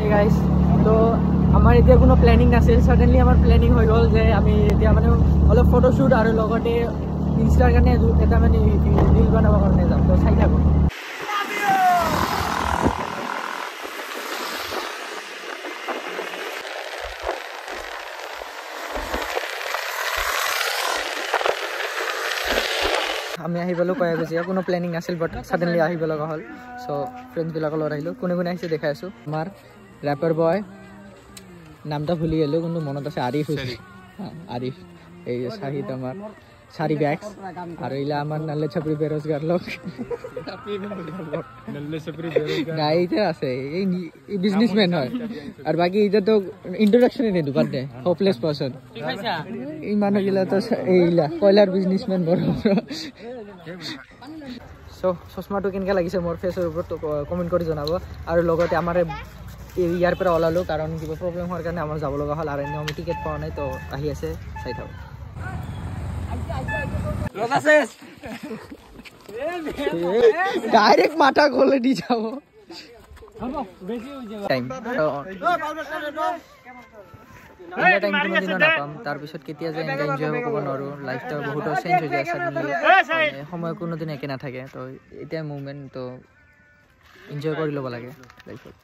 Hey guys, তো আমাৰ এতিয়া কোনো প্লেনিং নাছিল, সাডেনলি আমাৰ প্লেনিং হৈ গ'ল যে আমি এতিয়া মানে অলপ ফটোশ্বুট আৰু লগতে ইনষ্টাৰ কাৰণে এটা মানে ৰীল বনাবৰ কাৰণে যাম। তো চাই থাকোঁ। আমি আহি পালোঁ কয়া গুচিয়া, কোনো প্লেনিং নাছিল বাট সাডেনলি আহিব লগা হ'ল। চ' ফ্ৰেণ্ডছবিলাকৰ লগত আহিলোঁ। কোনে কোনে আহিছে দেখাই আছোঁ। আমাৰ ৰেপাৰ বয় নামটা ভুলি গ'লোঁ, কিন্তু মনত আছে আৰিফ হৈছে। আৰিফ, এই চাহিদ আমাৰ চাৰি বেগছ আৰু এইলা আমাৰ নাল্লে চাপৰি বেৰোজগাৰ লোক গাড়ীতে আছে, এই বিজনেছমেন হয়। আৰু বাকী এতিয়াতো ইন্ট্ৰডাকশ্যনে নিদিওঁ বাদ দে, হোপলেছ পাৰ্চন। এই মানুহগিলাতো এইলা কয়লাৰ বিজনেছমেন বৰ। চ' চশমাটো কেনেকৈ লাগিছে মোৰ ফেচৰ ওপৰত কমেণ্ট কৰি জনাব। আৰু লগতে আমাৰ ইয়াৰ পৰা ওলালোঁ কাৰণ কিবা প্ৰব্লেম হোৱাৰ কাৰণে আমাৰ যাব লগা হ'ল, আৰু এনেও আমি টিকেট পোৱা নাই। তো আহি আছে, চাই থাকোঁ। ডাইৰেক্ট মাথা গলে দি যাব নাপাম। তাৰপিছত কেতিয়া যে এনেকৈ এনজয় হ'ব ক'ব নোৱাৰোঁ। লাইফটো বহুতো চেঞ্জ হৈ যায়, সময় কোনোদিন একে নাথাকে। তো এতিয়া মুভমেণ্ট তো এনজয় কৰি ল'ব লাগে লাইফত।